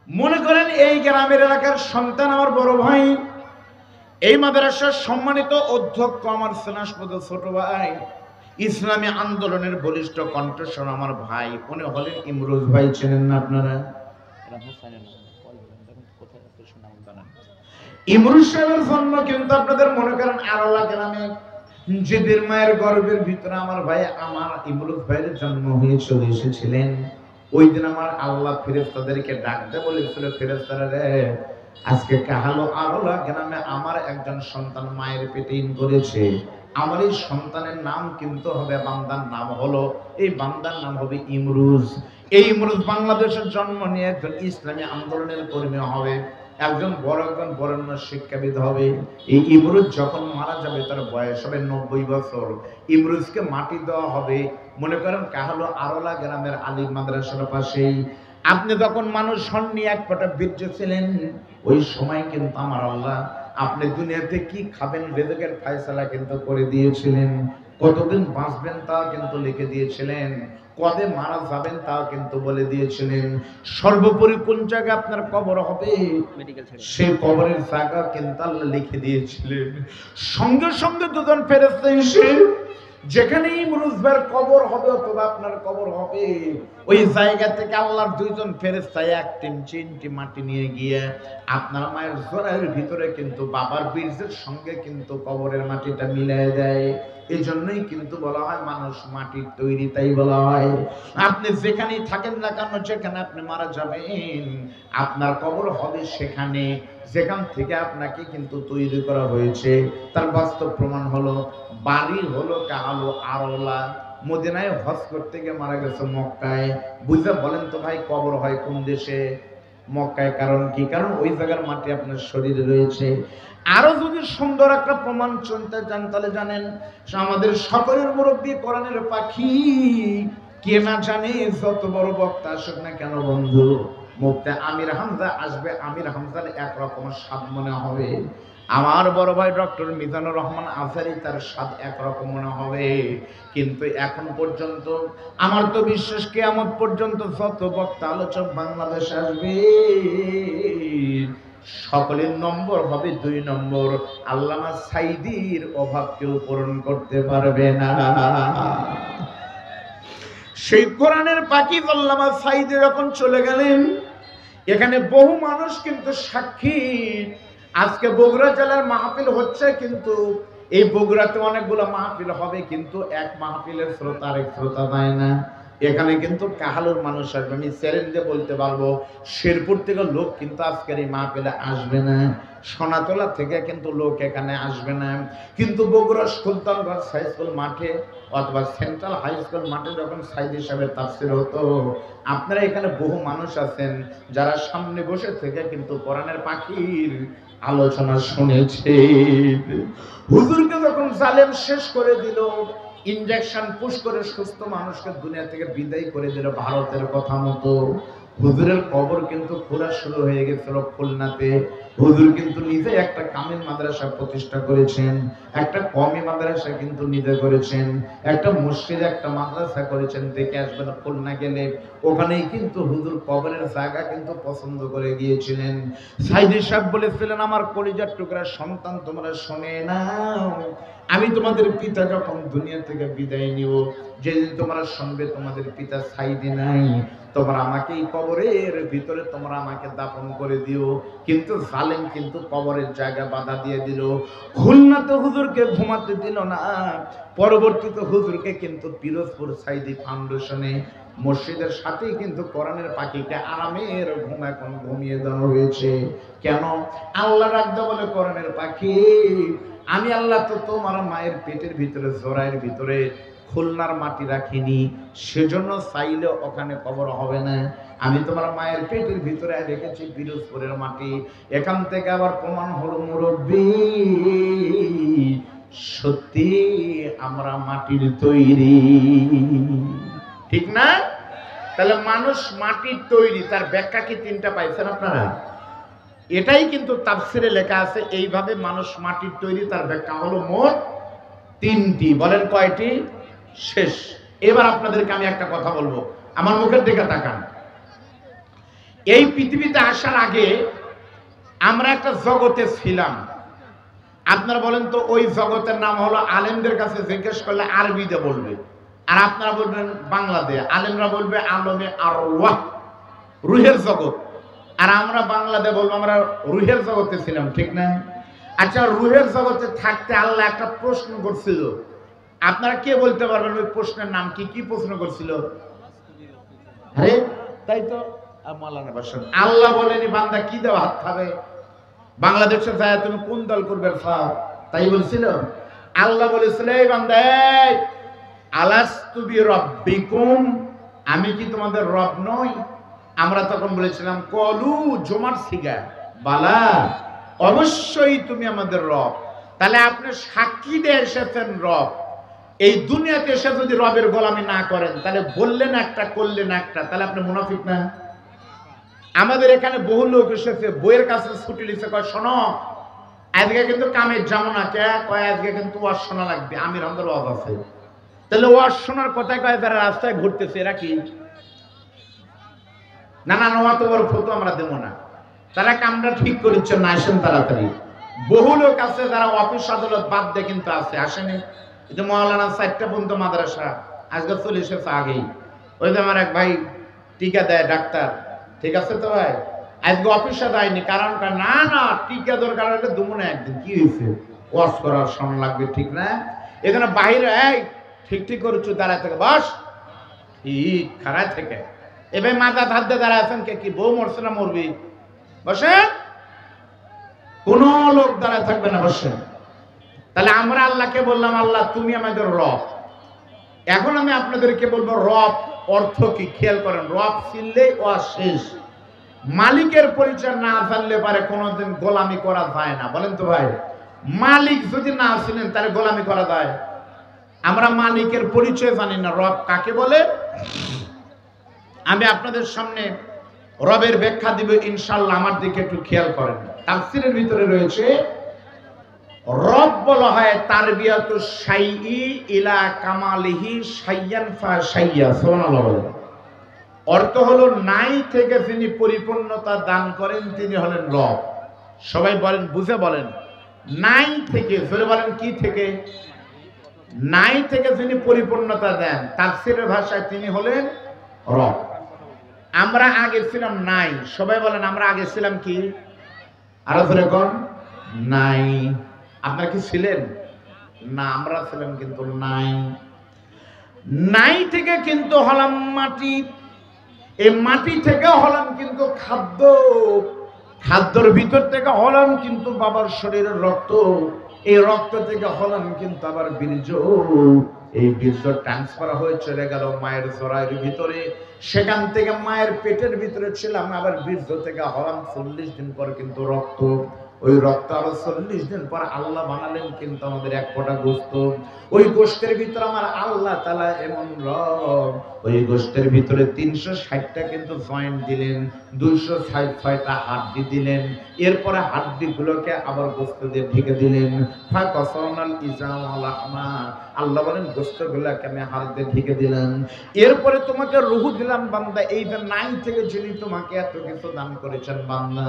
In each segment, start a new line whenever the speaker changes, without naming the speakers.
মনে করেন এই গ্রামের এলাকার সন্তান আমার বড় ভাই, এই মাদ্রাসার সম্মানিত অধ্যক্ষ আমার স্নেহাস্পদ ছোট ভাই, ইসলামী আন্দোলনের বলিষ্ঠ কণ্ঠস্বর আমার ভাই, উনি হলেন ইমরোজ ভাই। চেনেন না আপনারা? ইমরোজ সাহেবের জন্ম কিন্তু আপনাদের মনে করেন আরলা গ্রামে, যেদের মায়ের গর্ভের ভিতরে আমার ভাই আমার ইমরোজ ভাইয়ের জন্ম হয়ে চলে এসেছিলেন। ওই দিন আমার আল্লাহ ফেরেশতাদেরকে ডাকতে বলেছিল, ফেরেশতারা রে, আজকে কাহালো আরলা গ্রামে আমার একজন সন্তান মায়ের পেটে ইন করেছে। আমার এই সন্তানের নাম কিন্তু হবে, বান্দার নাম হলো, এই বান্দার নাম হবে ইমরোজ। এই ইমরোজ বাংলাদেশের জন্ম নিয়ে একজন ইসলামী আন্দোলনের কর্মী হবে, একজন বরেণ্য শিক্ষাবিদ হবে। এই ইমরোজ যখন মারা যাবে তার বয়স হবে 90 বছর। ইমরোজকে মাটি দেওয়া হবে মনে করেন কাহালো আরলা গ্রামের আলিম মাদ্রাসার পাশেই। আপনি যখন মানুষ হননি, এক ফোঁটা বীর্য ছিলেন, ওই সময় কিন্তু আমার আল্লাহ আপনি দুনিয়াতে কি খাবেন রিজকের ফয়সালা কিন্তু করে দিয়েছিলেন, কতদিন বাঁচবেন তাও কিন্তু লিখে দিয়েছিলেন, কবে মারা যাবেন তাও কিন্তু বলে দিয়েছিলেন, সর্বোপরি কোন জায়গায় আপনার কবর হবে সেই কবরের জায়গা কিন্তু আল্লাহ লিখে দিয়েছিলেন। সঙ্গে সঙ্গে দুজন ফেরেশতা এসে যেখানে ইমরোজ ভাইয়ের কবর হবে অথবা আপনার কবর হবে, ওই জায়গা থেকে আল্লাহর দুইজন ফেরেশতা এক চিমটি মাটি নিয়ে গিয়ে আপনার মায়ের জরায়ুর ভিতরে কিন্তু বাবার বীর্যের সঙ্গে কিন্তু কবরের মাটিটা মিলিয়ে দেয়। এই জন্যই কিন্তু বলা হয় মানুষ মাটির তৈরি, তাই বলা হয় আপনি যেখানেই থাকেন না কেন, যেখানে আপনি মারা যাবেন আপনার কবর হবে সেখানে যেখান থেকে আপনাকে কিন্তু তৈরি করা হয়েছে। তার বাস্তব প্রমাণ হলো বাড়ি হলো কাহালো আরলা, মদিনায় হজ করতে গিয়ে মারা গেছে মক্কায়। বুঝে বলেন তো ভাই কবর হয় কোন দেশে? মক্কায়। কারণ কি? কারণ ওই জায়গার মাটি আপনার শরীরে রয়েছে। আরো যদি সুন্দর একটা প্রমাণ চলতে যান তাহলে জানেন আমাদের সকলের মুরব্বী কোরআনের পাখি, কে না জানে যত বড় বক্তা আসুক না কেন বন্ধু, মুফতি আমির হামজা আসবে, আমির হামজার একরকম স্বাদ মনে হবে। আমার বড় ভাই ডক্টর মিজানুর রহমান আজহারী, তার স্বাদ একরকম মনে হবে। কিন্তু এখন পর্যন্ত আমার তো বিশ্বাস কিয়ামত পর্যন্ত যত বক্তা আলোচক বাংলাদেশে আসবে সকলের নম্বর হবে 2 নম্বর। আল্লামা সাইদির অভাব কেউ পূরণ করতে পারবে না। সেই কোরআনের পাখি আল্লামা সাইদি যখন চলে গেলেন, এখানে বহু মানুষ কিন্তু সাক্ষী। আজকে বগুড়া জেলার মাহফিল হচ্ছে, কিন্তু এই বগুড়াতে অনেকগুলো মাহফিল হবে, কিন্তু এক মাহফিলের শ্রোতা আরেক শ্রোতা পায় না। এখানে কিন্তু কাহালুর মানুষ আসবে, আমি চ্যালেঞ্জে বলতে পারবো শেরপুর থেকে লোক কিন্তু আজকের এই মাহফিলে আসবে না, সোনাতলা থেকে কিন্তু লোক এখানে আসবে না। কিন্তু বগুড়া সুলতানগঞ্জ হাই স্কুল মাঠে অথবা সেন্ট্রাল হাই স্কুল মাঠে যখন সাইদি সাহেবের তাফসীর হতো, আপনারা এখানে বহু মানুষ আছেন যারা সামনে বসে থেকে কিন্তু কোরআনের পাখির আলোচনা শুনেছে। হুজুরকে যখন জালেম শেষ করে দিল, ইনজেকশন পুশ করে সুস্থ মানুষকে দুনিয়া থেকে বিদায় করে দিল ভারতের কথা মতো, হুজুরের কবর কিন্তু খোঁড়া শুরু হয়ে গেছিল খুলনাতে। হুজুর কিন্তু নিজে একটা কামিল মাদ্রাসা প্রতিষ্ঠা করেছেন, একটা কমি মাদ্রাসা কিন্তু নিজে করেছেন, একটা মসজিদ একটা মাদ্রাসা করেছেন। দেখে আসবেন খুলনা গেলে, ওখানেই কিন্তু হুজুর কবরের জায়গা কিন্তু পছন্দ করে গিয়েছিলেন। সাইদি সাহেব বলেছিলেন, আমার কলিজার টুকরা সন্তান তোমরা শুনে নাও, আমি তোমাদের পিতা যখন দুনিয়া থেকে বিদায় নিব, যেদিন তোমরা শুনবে তোমাদের পিতা সাইদি নাই, তোমরা আমাকে এই কবরের ভিতরে তোমরা আমাকে দাফন করে দিও। কিন্তু জালেম কিন্তু কবরের জায়গা বাধা দিয়ে দিল। খুলনাতে হুজুরকে ঘুমাতে দিল না। পরবর্তীতে হুজুরকে কিন্তু পিরোজপুর সাইদি ফাউন্ডেশনে মসজিদের সাথেই কিন্তু কোরআনের পাখিকে আরামের ঘুম এখন ঘুমিয়ে দেওয়া হয়েছে। কেন? আল্লাহ রাখতে বলে কোরআনের পাখি, আমি আল্লাহ তো তোমার মায়ের পেটের ভিতরে জরায়ের ভিতরে খুলনার মাটি রাখিনি, সেজন্য চাইলে ওখানে কবর হবে না। আমি তোমার মায়ের পেটের ভিতরে রেখেছি পিরোজপুরের মাটি। এখান থেকে আবার প্রমাণ হলো মুরব্বী, সত্যি আমরা মাটির তৈরি, ঠিক না? তাহলে মানুষ মাটির তৈরি, তার ব্যাখ্যা কি 3টা পাইছেন আপনারা? এটাই কিন্তু তাফসিরে লেখা আছে, এইভাবে মানুষ মাটির তৈরি, তার ব্যাখ্যা হলো মোট 3টি। বলেন কয়টি? শেষ। এবার আপনাদেরকে আমি একটা কথা বলবো, আমার মুখের দিকে তাকান। এই পৃথিবীতে আসার আগে আমরা একটা জগতে ছিলাম। আপনারা বলেন তো ওই জগতের নাম হলো, আলেমদের কাছে জিজ্ঞেস করলে আরবিতে বলবে, আর আপনারা বলবেন বাংলাতে। আলেমরা বলবে আলমে আরওয়াহ, রুহের জগৎ। আর আমরা বাংলাতে বলবো আমরা রুহের জগতে ছিলাম, ঠিক না? আচ্ছা, রুহের জগতে থাকতে আল্লাহ একটা প্রশ্ন করছিল। আপনারা কে বলতে পারবেন ওই প্রশ্নের নাম কি? কি প্রশ্ন করছিল? আরে তাই তো মাওলানা ভাষণ, আল্লাহ বলেনি বান্দা কি দেওয়া হাত খাবে, বাংলাদেশে যায় তুমি কোন দল করবে তাই বলছিল? আল্লাহ বলেছিল এই বান্দা, আলাস্তু বিরাব্বিকুম, আমি কি তোমাদের রব নই? আমরা তখন বলেছিলাম কলু জমার সিগা, বালা অবশ্যই তুমি আমাদের রব। তাহলে আপনি সাক্ষী দিয়ে এসেছেন রব। এই দুনিয়াতে এসে যদি রবের গোলামি না করেন, তাহলে বললেন একটা করলেন একটা, তাহলে আপনি মুনাফিক না? আমাদের এখানে বহু লোক এসেছে, বইয়ের কাছে ছুটি লিখছে, কয় শোনো আজকে কিন্তু কামের যাবো না, কে কয় আজকে কিন্তু ওয়াজ শোনা লাগবে, আমির আমাদের ওয়াজ আছে। তাহলে ওয়াজ শোনার কথায় কয় যারা রাস্তায় ঘুরতেছে এরা কি? না না, অত বড় ফটো আমরা দেবো না, তারা কামটা ঠিক করেছে না, আসেন তাড়াতাড়ি। বহু লোক আছে যারা অফিস আদালত বাদ দিয়ে কিন্তু আছে, আসেনি। কিন্তু মৌলানা 4টা পর্যন্ত মাদ্রাসা, আজকে চলে এসেছে আগেই। ওই যে আমার এক ভাই টিকা দেয় ডাক্তার, ঠিক আছে তো ভাই, আজকে অফিসে দেয়নি, কারণ না না টিকা দরকার হলে দুমো না, একদিন কি হয়েছে ওয়াশ করার সময় লাগবে, ঠিক না? এখানে বাহিরে এই ঠিক ঠিক করছো, দাঁড়ায় থেকে বস, ঠিক খাড়ায় থেকে এবার মাথা ধার দিয়ে দাঁড়ায় আছেন, কে কি বউ মরছে না মরবি? বসে, কোন লোক দাঁড়ায় থাকবে না, বসে। তাহলে আমরা আল্লাহকে বললাম আল্লাহ তুমি আমাদের রব। এখন আমি আপনাদেরকে বলবো রব অর্থ কি, খেয়াল করেন। রব ছিললেই ও শেষ, মালিকের পরিচয় না জানলে পারে কোনোদিন গোলামি করা যায় না। বলেন তো ভাই, মালিক যদি না ছিলেন তাহলে গোলামি করা যায়? আমরা মালিকের পরিচয় জানি না, রব কাকে বলে। আমি আপনাদের সামনে রবের ব্যাখ্যা দিব ইনশাআল্লাহ, আমার দিকে একটু খেয়াল করেন। তাফসীরের ভিতরে রয়েছে রব বলা হয় তারবিয়াতু শাইই ইলা কামালিহি শাইয়ান ফা শাইয়া, সুবহানাল্লাহ বলেন। অর্থ হলো নাই থেকে যিনি পরিপূর্ণতা দান করেন তিনি হলেন রব। সবাই বলেন, বুঝে বলেন, নাই থেকে, জোরে বলেন কি থেকে? নাই থেকে যিনি পরিপূর্ণতা দেন, তাফসীরের ভাষায় তিনি হলেন রব। আমরা আগে ছিলাম নাই, সবাই বলেন আমরা আগে ছিলাম কি? আরো জোরে কোন? নাই। আপনারা কি ছিলেন? না, আমরা ছিলাম কিন্তু নাই। নাই থেকে কিন্তু হলাম মাটি, এই মাটি থেকে হলাম কিন্তু খাদ্য, খাদ্যর ভিতর থেকে হলাম কিন্তু বাবার শরীরের রক্ত, এই রক্ত থেকে হলাম কিন্তু আবার বীর্য, এই বীর্য ট্রান্সফার হয়ে চলে গেল মায়ের জরায়ুর ভিতরে, সেখান থেকে মায়ের পেটের ভিতরে ছিলাম, আবার বীর্য থেকে হলাম 40 দিন পর কিন্তু রক্ত, ওই রক্ত আরো 40 দিন পর আল্লাহ বানালেন কিন্তু আমাদের এক ফোঁটা গোশত, ওই গোশতের ভিতরে আমার আল্লাহ তাআলা এমন রব, ওই গোশতের ভিতরে 360টা কিন্তু জয়েন্ট দিলেন, 266টা হাড্ডি দিলেন, এরপরে হাড্ডি গুলোকে আবার গোশত দিয়ে ঢেকে দিলেন। ফাকাসানাল ইজাম লাহমা, আল্লাহ বলেন গোশত গুলোকে আমি হাড় দিয়ে ঢেকে দিলাম, এরপরে তোমাকে রূহ দিলাম বান্দা। এই যে নাই থেকে যিনি তোমাকে এত কিছু দান করেছেন বান্দা,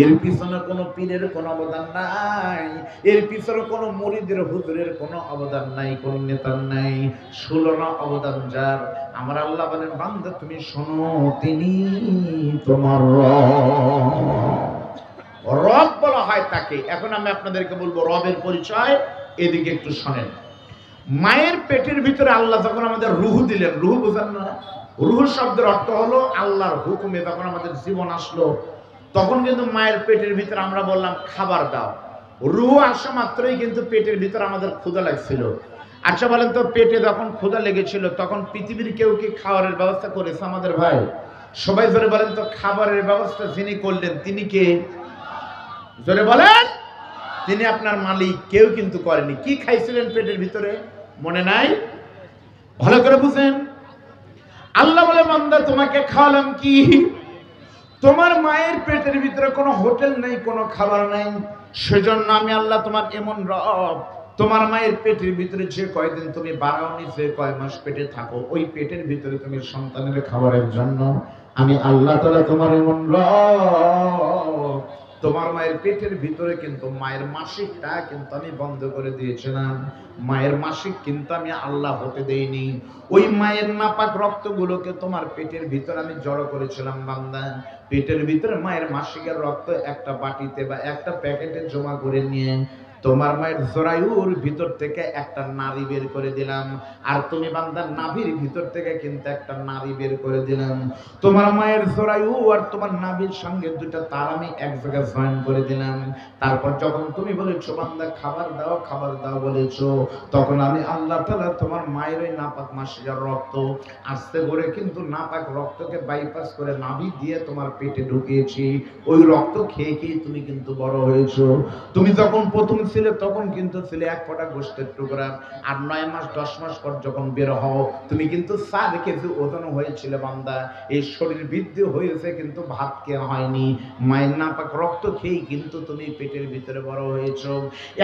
এর পিছনে কোনো পীরের কোনো অবদান নাই, এর পিছনে কোনো মুরিদের হুজুরের কোনো অবদান নাই, কোনো নেতার নাই, 16 অবদান যার। আমার আল্লাহ বলেন বান্দা তুমি শোনো, তিনি তোমার রব বলা হয় তাকে। এখন আমি আপনাদেরকে বলবো রবের পরিচয়, এদিকে একটু শোনেন। মায়ের পেটের ভিতরে আল্লাহ যখন আমাদের রূহ দিলেন, রূহ বোঝেন না? রূহ শব্দের অর্থ হলো আল্লাহর হুকুমে যখন আমাদের জীবন আসলো, তখন কিন্তু মায়ের পেটের ভিতরে আমরা বললাম খাবার দাও। রূহ আসা মাত্রই কিন্তু পেটের ভিতরে আমাদের ক্ষুধা লাগছিল। আচ্ছা বলেন তো, পেটে যখন ক্ষুধা লেগেছিল তখন পৃথিবীর কেউ কি খাবারের ব্যবস্থা করেছে আমাদের ভাই? সবাই জোরে বলেন তো, খাবারের ব্যবস্থা যিনি করলেন তিনি কে? জোরে বলেন। তিনি আপনার মালিক, কেউ কিন্তু করেনি। কি খাইছিলেন পেটের ভিতরে মনে নাই? ভালো করে বুঝেন। আল্লাহ বলে বান্দা তোমাকে খাওয়ালাম কি? তোমার মায়ের পেটের ভিতরে কোনো হোটেল নেই, কোনো খাবার নাই, সেজন্য আমি আল্লাহ তোমার এমন রব, তোমার মায়ের পেটের ভিতরে যে কয়দিন তুমি বাড়াওনি, যে কয় মাস পেটে থাকো, ওই পেটের ভিতরে তুমি সন্তানের খাবারের জন্য আমি আল্লাহ তাআলা তোমার এমন রব, তোমার মায়ের পেটের ভিতরে কিন্তু মায়ের মাসিকটা কিন্তু আমি বন্ধ করে দিয়েছিলাম। মায়ের মাসিক কিন্তু আমি আল্লাহ হতে দেইনি। ওই মায়ের নাপাক রক্তগুলোকে তোমার পেটের ভিতরে আমি জড়ো করেছিলাম বান্দা। পেটের ভিতরে মায়ের মাসিকের রক্ত একটা বাটিতে বা একটা প্যাকেটে জমা করে নিয়ে তোমার মায়ের জরায়ুর ভিতর থেকে একটা নারী বের করে দিলাম। আর তুমি বান্দার নাভির ভিতর থেকে কিন্তু একটা নারী বের করে দিলাম। তোমার মায়ের জরায়ু আর তোমার নাভির সঙ্গে দুটো তার আমি এক জায়গায় জয়েন করে দিলাম। তারপর যখন তুমি বলেছো বান্দা খাবার দাও বলেছো, তখন আমি আল্লাহ তাআলা তোমার মায়ের ওই নাপাক মাসিকের রক্ত আস্তে করে কিন্তু নাপাক রক্তকে বাইপাস করে নাভি দিয়ে তোমার পেটে ঢুকিয়েছি। ওই রক্ত খেয়ে খেয়ে তুমি কিন্তু বড় হয়েছো। তুমি যখন প্রথম ছিলে তখন কিন্তু ছিলে এক ফোঁটা গোশতের টুকরা। আর 9 মাস 10 মাস পর যখন বের হও তুমি কিন্তু 4 কেজি ওজন হয়েছিল বান্দা। এই শরীর বৃদ্ধি হয়েছে কিন্তু ভাত খেয়ে হয়নি। মায়ের নাপাক রক্ত খেয়েই কিন্তু তুমি পেটের ভিতরে বড় হয়েছো।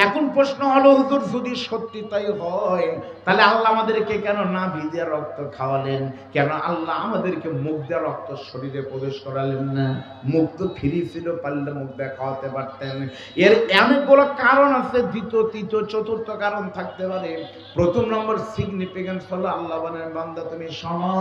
এখন প্রশ্ন হলো হুজুর যদি সত্যি তাই হয় তাহলে আল্লাহ আমাদেরকে কেন নাভি দিয়ে রক্ত খাওয়ালেন? কেন আল্লাহ আমাদেরকে মুখ দিয়ে রক্ত শরীরে প্রবেশ করালেন না? মুখ তো ফ্রি ছিল, পারলে মুখ দিয়ে খাওয়াতে পারতেন। এর অনেকগুলো কারণ আছে, দ্বিতীয় তৃতীয় চতুর্থ কারণ থাকতে পারে। প্রথম নম্বর সিগনিফিকেন্স হলো আল্লাহ বলেন বান্দা তুমি শোনো,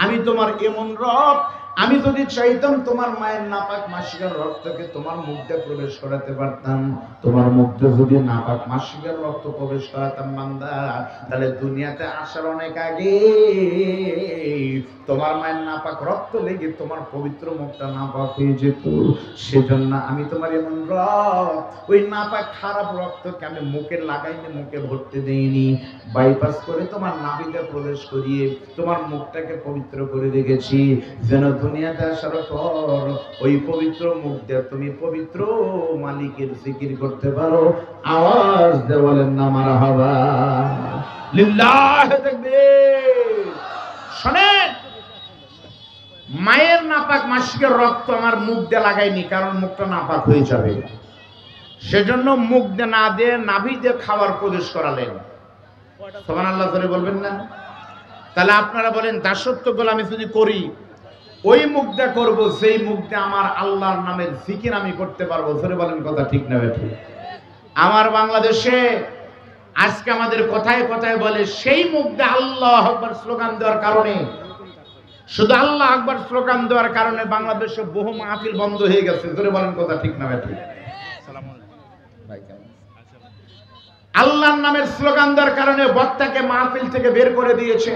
আমি তোমার এমন রব, আমি যদি চাইতাম তোমার মায়ের নাপাক মাসিকের রক্তকে তোমার মুখ দিয়ে প্রবেশ করাতে পারতাম। তোমার মুখ দিয়ে যদি নাপাক মাসিকের রক্ত প্রবেশ করাতাম বান্দা, তাহলে দুনিয়াতে আসার অনেক আগে তোমার মায়ের নাপাক রক্ত লেগে তোমার পবিত্র মুখটা নাপাক হয়ে যেত। সেজন্য আমি তোমার এমন রব, ওই নাপাক খারাপ রক্তকে আমি মুখে লাগাইনি, মুখে ভরতে দেইনি, বাইপাস করে তোমার নাভিতে প্রবেশ করিয়ে তোমার মুখটাকে পবিত্র করে রেখেছি, যেন দুনিয়াতে আসার পর ওই পবিত্র মুখ দিয়ে তুমি পবিত্র মালিকের জিকির করতে পারো। আওয়াজ দিয়ে বলেন না মারহাবা, লিল্লাহ তাকবীর। শুনেন, মায়ের নাপাক মাসিকের রক্ত আমার মুখ দিয়ে লাগাইনি, কারণ মুখটা নাপাক হয়ে যাবে। সেজন্য মুখ দিয়ে না দিয়ে নাভি দিয়ে খাবার প্রবেশ করালেন। সুবহানাল্লাহ করে বলবেন না? তাহলে আপনারা বলেন দাসত্ব গোলামি যদি করি ওই মুখ দিয়ে করবো সেই মুখ দিয়ে আমার আল্লাহর নামের জিকির আমি করতে পারবো। ধরে বলেন কথা ঠিক না বেঠিক? আমার বাংলাদেশে আজকে আমাদের কথায় কথায় বলে সেই মুখ দিয়ে আল্লাহ আকবার স্লোগান দেওয়ার কারণে, শুধু আল্লাহ আকবার স্লোগান দেওয়ার কারণে বাংলাদেশে বহু মাহফিল বন্ধ হয়ে গেছে। ধরে বলেন কথা ঠিক না বেঠিক? আল্লাহর নামের স্লোগান দেওয়ার কারণে বক্তাকে মাহফিল থেকে বের করে দিয়েছে।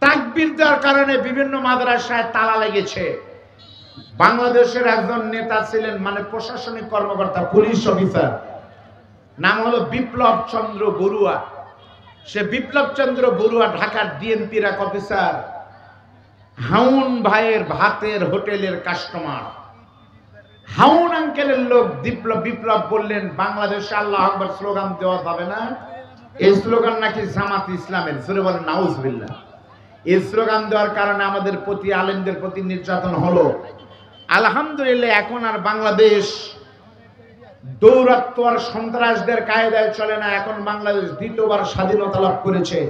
তাকবীর দেওয়ার কারণে বিভিন্ন মাদ্রাসায় তালা লেগেছে। বাংলাদেশের একজন নেতা ছিলেন, মানে প্রশাসনিক কর্মকর্তা, পুলিশ অফিসার, নাম হলো বিপ্লব চন্দ্র বড়ুয়া। সে বিপ্লব চন্দ্র বড়ুয়া ঢাকার ডিএমপির এক অফিসার, হাউন ভাইয়ের ভাতের হোটেলের কাস্টমার। হাউন আঙ্কেলের লোক বিপ্লব বললেন বাংলাদেশে আল্লাহ আকবার স্লোগান দেওয়া যাবে না, এই স্লোগান নাকি জামাত ইসলামের। জোরে বলেন নাউজুবিল্লাহ। এই স্লোগান দেওয়ার কারণে আমাদের প্রতি, আলেমদের প্রতি নির্যাতন হলো। আলহামদুলিল্লাহ এখন আর বাংলাদেশ দৌরাত্ম আর সন্ত্রাসদের কায়দায় চলে না। এখন বাংলাদেশ দ্বিতীয়বার স্বাধীনতা লাভ করেছে।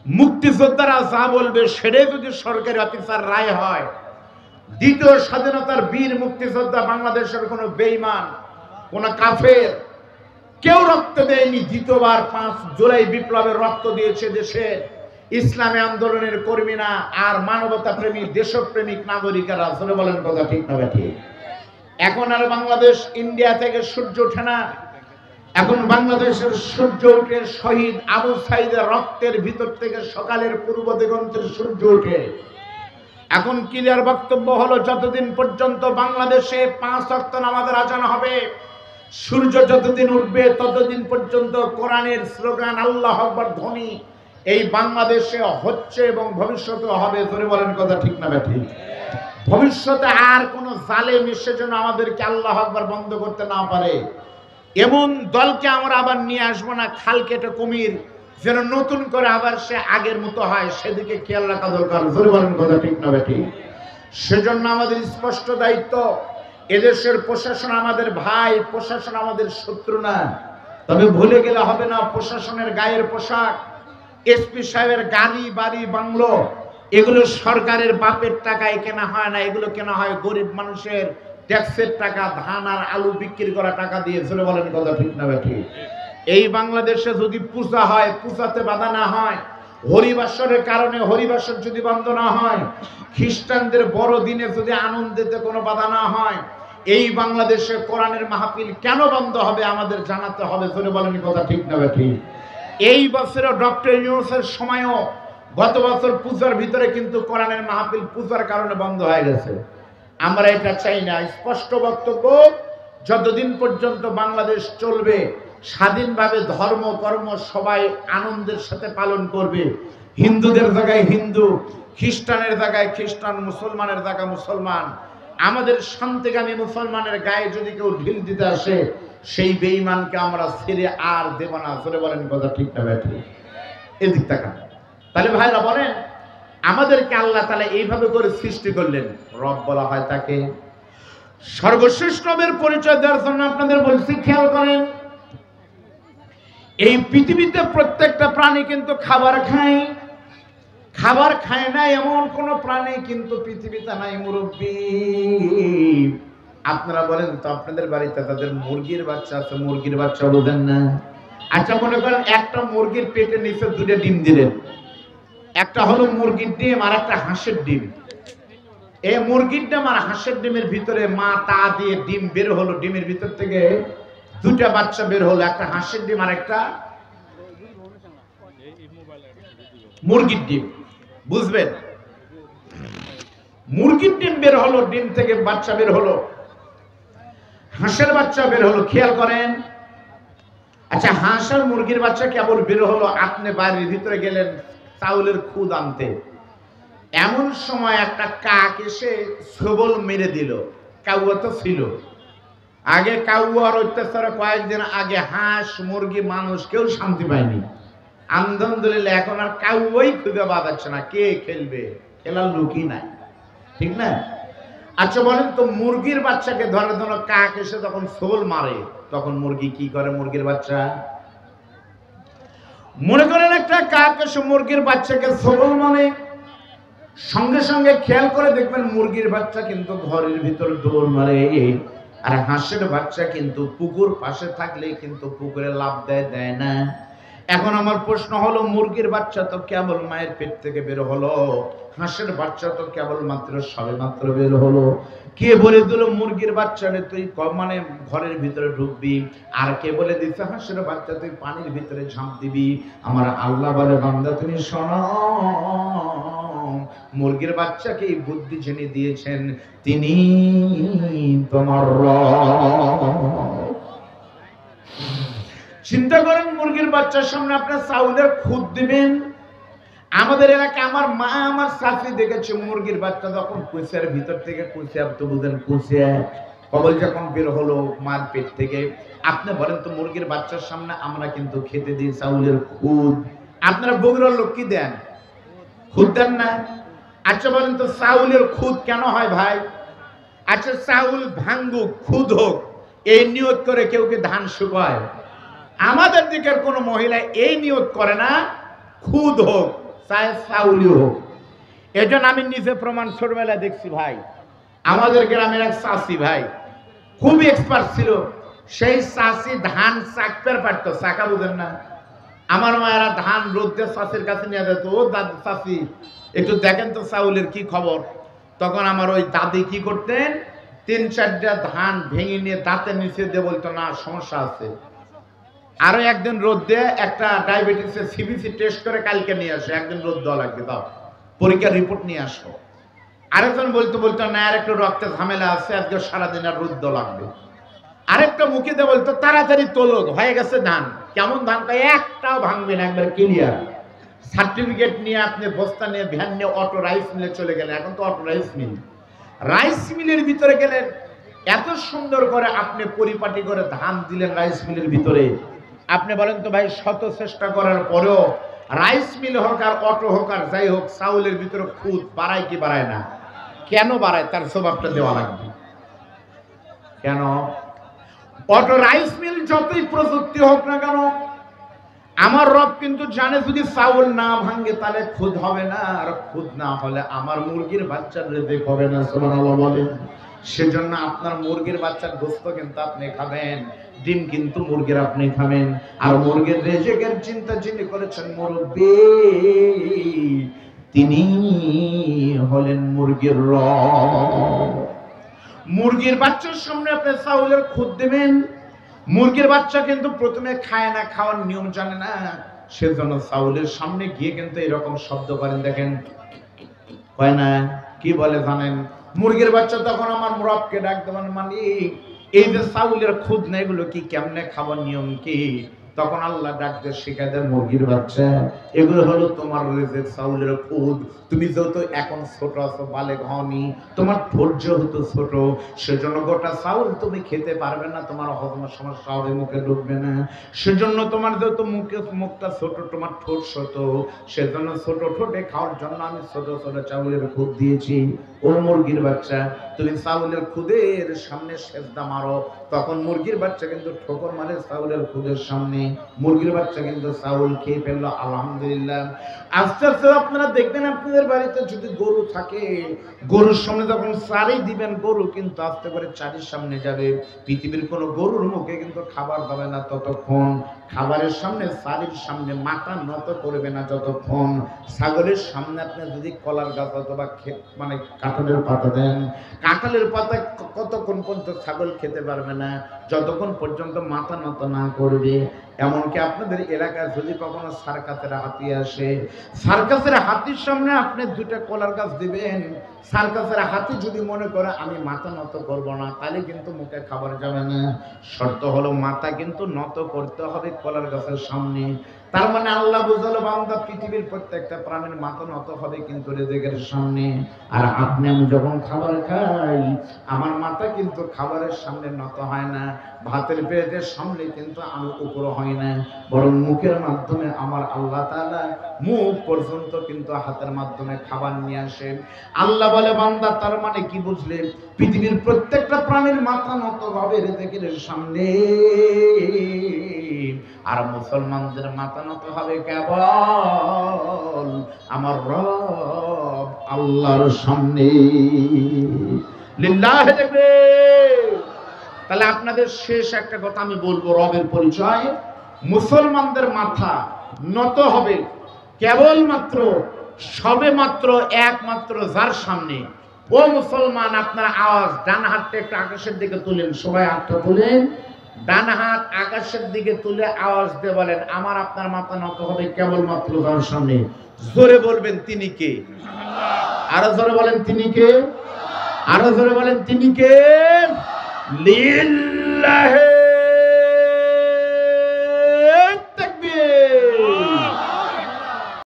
মুক্তিযোদ্ধারা যা বলবে সেটাই যদি সরকারি অফিসার রায় হয়, দ্বিতীয় স্বাধীনতার বীর মুক্তিযোদ্ধা বাংলাদেশের কোনো বেঈমান, কোনো কাফের কেউ রক্ত দেয়নি। দ্বিতীয়বার 5 জুলাই বিপ্লবের রক্ত দিয়েছে দেশের ইসলামী আন্দোলনের কর্মীরা আর মানবতা প্রেমী দেশপ্রেমিক নাগরিকেরা। আসলে বলেন কথা ঠিক না ঠিক? এখন আর বাংলাদেশ ইন্ডিয়া থেকে সূর্য ওঠে না। এখন বাংলাদেশের সূর্য উঠে শহীদ আবু সাইদের রক্তের ভিতর থেকে সকালের পূর্ব দিগন্তের সূর্য ওঠে। এখন ক্লিয়ার বক্তব্য হলো, যতদিন পর্যন্ত বাংলাদেশে 5 ওয়াক্ত নামাজের আজান হবে, সূর্য যতদিন উঠবে ততদিন পর্যন্ত কোরআনের স্লোগান আল্লাহু আকবার ধ্বনি এই বাংলাদেশে হচ্ছে এবং ভবিষ্যতে হবে। ধরে বলেন কথা ঠিক না ঠিক? ভবিষ্যতে আর কোন জালেম এসে যেন আমাদেরকে আল্লাহু আকবার বন্ধ করতে না পারে, এমন দলকে আমরা আবার নিয়ে আসবো না, খাল কেটে কুমির, যেন নতুন করে আবার সে আগের মতো হয়, সেদিকে খেয়াল রাখা দরকার। ধরে বলেন কথা ঠিক না ঠিক? সেজন্য আমাদের স্পষ্ট দায়িত্ব, এদেশের প্রশাসন আমাদের ভাই, প্রশাসন আমাদের শত্রু না। তবে ভুলে গেলে হবে না, প্রশাসনের গায়ের পোশাক, এসপি সাহেবের গাড়ি বাড়ি বাংলো, এগুলো সরকারের বাপের টাকায় কেনা হয় না, এগুলো কেনা হয় গরিব মানুষের ট্যাক্সের টাকা, ধান আর আলু বিক্রি করা টাকা দিয়ে। চলে বলেন কথা ঠিক না ঠিক? এই বাংলাদেশে যদি পূজা হয়, পূজাতে বাধা না হয়, হরিবাসরের কারণে হরিবাসর যদি বন্ধ না হয়, খ্রিস্টানদের বড় দিনে যদি আনন্দেতে কোনো বাধা না হয়, এই বাংলাদেশে কোরআনের মাহফিল কেন বন্ধ হবে আমাদের জানাতে হবে। চলে বলেন কথা ঠিক না ঠিক? এই বছরে ডক্টর ইউনূসের সময়ও গত বছর পূজার ভিতরে কিন্তু কোরআনের মাহফিল পূজার কারণে বন্ধ হয়ে গেছে। আমরা এটা চাই না। স্পষ্ট বক্তব্য, যতদিন পর্যন্ত বাংলাদেশ চলবে স্বাধীনভাবে ধর্ম কর্ম সবাই আনন্দের সাথে পালন করবে, হিন্দুদের জায়গায় হিন্দু, খ্রিস্টানের জায়গায় খ্রিস্টান, মুসলমানের জায়গায় মুসলমান। আমাদের শান্তিকামী মুসলমানের গায়ে যদি কেউ ঢিল দিতে আসে, সেই বেঈমানকে আমরা ছেড়ে আর দেব না। চলে বলেন কথা ঠিক না ব্যাঠি? এদিক তাকান। তাহলে ভাইরা বলেন, আমাদেরকে আল্লাহ তাআলা এইভাবে করে সৃষ্টি করলেন। রব বলা হয় তাকে। সর্বশ্রেষ্ঠ রবের পরিচয় দেওয়ার জন্য আপনাদের বলছি, খেয়াল করেন, এই পৃথিবীতে প্রত্যেকটা প্রাণী কিন্তু খাবার খায়। খাবার খায় না এমন কোন প্রাণী কিন্তু পৃথিবীতে নাই মুরব্বী। আপনারা বলেন তো, আপনাদের বাড়িতে তাদের মুরগির বাচ্চা আছে, মুরগির বাচ্চা বোঝেন না? আচ্ছা, মনে করেন একটা মুরগির পেটের নিচে দুটো ডিম দিলেন, একটা হলো মুরগির ডিম আর একটা হাঁসের ডিম। এই মুরগির ডিম আর হাঁসের ডিমের ভিতরে মা তা দিয়ে ডিম বের হলো, ডিমের ভিতর থেকে দুটা বাচ্চা বের হলো, একটা হাঁসের ডিম আর একটা মুরগির ডিম। বুঝবেন? মুরগির ডিম বের হলো, ডিম থেকে বাচ্চা বের হলো, হাঁসের বাচ্চা বের হলো। খেয়াল করেন। আচ্ছা, হাঁস আর মুরগির বাচ্চা কেবল বের হলো, আপনি বাড়ির ভিতরে গেলেন চাউলের খুদ আনতে, এমন সময় একটা কাক এসে ছবল মেরে দিল। কাউয়া তো ছিল আগে, কাউয়ার অত্যাচারে কয়েকদিন আগে হাঁস মুরগি মানুষ কেউ শান্তি পায়নি। আলহামদুলিল্লাহ এখন আর কাউয়াই খুঁজে পাওয়া যাচ্ছে না। কে খেলবে? খেলার লোকই নাই, ঠিক না? আচ্ছা বলেন তো, মুরগির বাচ্চাকে ধরার জন্য কাক এসে যখন ছবল মারে, তখন মুরগি কি করে? মুরগির বাচ্চা, মনে করেন একটা কাক এসে মুরগির বাচ্চাকে ছবল মারে, সঙ্গে সঙ্গে খেয়াল করে দেখবেন মুরগির বাচ্চা কিন্তু ঘরের ভিতর দৌড় মারে, আর হাঁসের বাচ্চা কিন্তু পুকুর পাশে থাকলে কিন্তু পুকুরে লাফ দেয় না। এখন আমার প্রশ্ন হলো, মুরগির বাচ্চা তো কেবল মায়ের পেট থেকে বের হলো, হাঁসের বাচ্চা তো কেবল মাত্র সবে মাত্র বের হলো। কে বলে দিল মুরগির বাচ্চারে তুই মানে ঘরের ভিতরে ঢুকবি? আর কে বলে দিচ্ছে হাঁসের বাচ্চা তুই পানির ভিতরে ঝাঁপ দিবি? আমার আল্লাহ বলে, বান্দা তুমি শোনো, মুরগির বাচ্চাকে এই বুদ্ধি যিনি দিয়েছেন তিনি তোমার রব। চিন্তা করেন, মুরগির বাচ্চার সামনে আপনার চাউলের খুদ দিবেন। আমাদের এলাকায় আমার মা, আমার শাশি দেখেছে মুরগির বাচ্চা যখন কুচিয়ার ভিতর থেকে, কুচিয়া তো বুঝেন, কুচিয়া কবল যখন বের হলো মার পেট থেকে, আপনি বলেন তো মুরগির বাচ্চার সামনে আমরা কিন্তু খেতে দিই চাউলের খুদ। আপনারা বগুড়ার লোক কি দেন? খুদ দেন না? আচ্ছা বলেন তো চাউলের খুদ কেন হয় ভাই? আচ্ছা, চাউল ভাঙ্গুক খুদ হোক এই নিয়ত করে কেউ কি ধান শুকায়? আমাদের দিকের কোন মহিলা এই নিয়ত করে না, খুদ হোক চায় চাউলি হোক। এজন্য আমি নিজে প্রমাণ ছোটবেলায় দেখছি ভাই, আমাদের গ্রামের এক চাষি ভাই খুবই এক্সপার্ট ছিল। সেই চাষি ধান চাকতে পারতো, চাকা বুঝেন না? আমার মায়েরা ধান রোদ্রের চাষির কাছে নিয়ে যেত, ও দাদু চাষি একটু দেখেন তো চাউলের কি খবর। তখন আমার ওই দাদি কি করতেন, 3-4টা ধান ভেঙে নিয়ে দাঁতের নিচে দিয়ে বলতো, না সমস্যা আছে। আরো একদিন রোদ দিয়ে একটা ডায়াবেটিসের সিবিসি টেস্ট করে কালকে নিয়ে আসো, একদিন রোদ দেওয়া লাগবে, তাও পরীক্ষার রিপোর্ট নিয়ে আসো। আরেকজন বলতো না আর একটু রক্তে ঝামেলা আছে, আজকে সারাদিন আর রোদ দেওয়া লাগবে। আরেকটা মুখে দিয়ে বলতো তাড়াতাড়ি তোলো, হয়ে গেছে ধান। কেমন ধান? একটাও ভাঙবে না, একবার ক্লিয়ার। সার্টিফিকেট নিয়ে আপনি বস্তা নিয়ে ভ্যান নিয়ে অটো রাইস মিলে চলে গেলেন। এখন তো অটো রাইস মিলের ভিতরে গেলেন, এত সুন্দর করে আপনি পরিপাটি করে ধান দিলেন রাইস মিলের ভিতরে। আপনি বলেন তো ভাই, শত চেষ্টা করার পরেও রাইস মিল হোক আর অটো হোক আর যাই হোক, চাউলের ভিতরে খুদ বাড়ায় কি বাড়ায় না? কেন বাড়ায়? তার জবাবটা দেওয়া লাগবে। কেন? অটো রাইস মিল যতই প্রযুক্তি হোক না কেন, আমার রব কিন্তু জানে যদি চাউল না ভাঙে তাহলে খুদ হবে না, আর খুদ না হলে আমার মুরগির বাচ্চার রেজেক হবে না। সুবহানাল্লাহ বলেন। সেজন্য আপনার মুরগির বাচ্চার গোশত কিন্তু আপনি খাবেন, ডিম কিন্তু মুরগির আপনি খাবেন। আর মুরগির রেজেকের চিন্তা যিনি করেছেন মুরব্বি, তিনি হলেন মুরগির রব। মুরগির বাচ্চার সামনে আপনি চাউলের খুদ দেবেন। মুরগির বাচ্চা কিন্তু প্রথমে খায় না, খাওয়ার নিয়ম জানে না, সেজন্য চাউলের সামনে গিয়ে কিন্তু এরকম শব্দ করেন, দেখেন হয় না, কি বলে জানেন? মুরগির বাচ্চা তখন আমার রবকে ডাক দেবেন, মালিক এই যে চাউলের খুদ না, এগুলো কি কেমনে খাবার নিয়ম কি? তখন আল্লাহ ডাক দিয়ে শিখাই দেন, মুরগির বাচ্চা এগুলো হলো তোমার রিজিক, চাউলের খুদ। তুমি যেহেতু এখন ছোট আছো, বালেগ হওনি, তোমার ধৈর্য হতো ছোট, সেজন্য গোটা চাউল তুমি খেতে পারবে না, তোমার হজমের সমস্যা হবে, মুখে ঢুকবে না। সেজন্য তোমার যেহেতু মুখটা ছোট, তোমার ঠোঁট ছোট, সেজন্য ছোট ঠোঁটে খাওয়ার জন্য আমি ছোট ছোট চাউলের খুদ দিয়েছি। ও মুরগির বাচ্চা, তুমি চাউলের খুদের সামনে সেজদা মারো। তখন মুরগির বাচ্চা কিন্তু ঠোকর মারে চাউলের খুদের সামনে। মুরগির বাচ্চা কিন্তু চাউল খেয়ে ফেললো, আলহামদুলিল্লাহ। আস্তে আস্তে আপনারা দেখবেন আপনাদের বাড়িতে যদি গরু থাকে, গরুর সামনে যখন চারি দিবেন, গরু কিন্তু আস্তে করে চারির সামনে যাবে। পৃথিবীর কোনো গরুর মুখে কিন্তু খাবার পাবে না ততক্ষণ, খাবারের সামনে চারির সামনে মাথা নত করবে না যতক্ষণ। ছাগলের সামনে আপনি যদি কলার গাছ অথবা মানে কাঁঠালের পাতা দেন, কাঁঠালের পাতা কতক্ষণ পর্যন্ত ছাগল খেতে পারবে না, যতক্ষণ পর্যন্ত মাথা নত না করবে। এমনকি আপনাদের এলাকায় যদি কখনো সার্কাসের হাতি আসে, সার্কাসের হাতির সামনে আপনি দুটো কলার গাছ দিবেন, সার্কাসের হাতি যদি মনে করে আমি মাথা নত করব না, তাহলে কিন্তু মুখে খাবার যাবে না। শর্ত হলো মাথা কিন্তু নত করতে হবে কলার গাছের সামনে। তার মানে আল্লাহ বুঝালো, বান্দা পৃথিবীর প্রত্যেকটা প্রাণীর মাথা নত হবে কিন্তু রিজিকের সামনে। আর আপনি আমি যখন খাবার খাই, আমার মাথা কিন্তু খাবারের সামনে নত হয় না, ভাতের প্লেটের সামনে কিন্তু আমি উপর হয় না, বরং মুখের মাধ্যমে আমার আল্লাহ তাআলা মুখ পর্যন্ত কিন্তু হাতের মাধ্যমে খাবার নিয়ে আসে। আল্লাহ বলে, বান্দা তার মানে কি বুঝলে? পৃথিবীর প্রত্যেকটা প্রাণীর মাথা নত হবে রিজিকের সামনে, আর মুসলমানদের মাথা নত হবে কেবল আমার রব আল্লাহর সামনে। লিল্লাহি তাকবীর। তাহলে আপনাদের শেষ একটা কথা আমি বলবো, রবের পরিচয়। মুসলমানদের মাথা নত হবে কেবলমাত্র, সবে মাত্র, একমাত্র যার সামনে। ও মুসলমান, আপনার আওয়াজ, ডান হাতটা একটু আকাশের দিকে তুলেন, সবাই হাতটা তুলেন, ডান হাত আকাশের দিকে তুলে আওয়াজ দিয়ে বলেন, আমার আপনার মাথা নত হবে কেবলমাত্র যার সামনে। জোরে বলবেন, তিনি কে? আরো জোরে বলেন, তিনি কে? আরো জোরে বলেন, তিনি কে? লিল্লাহি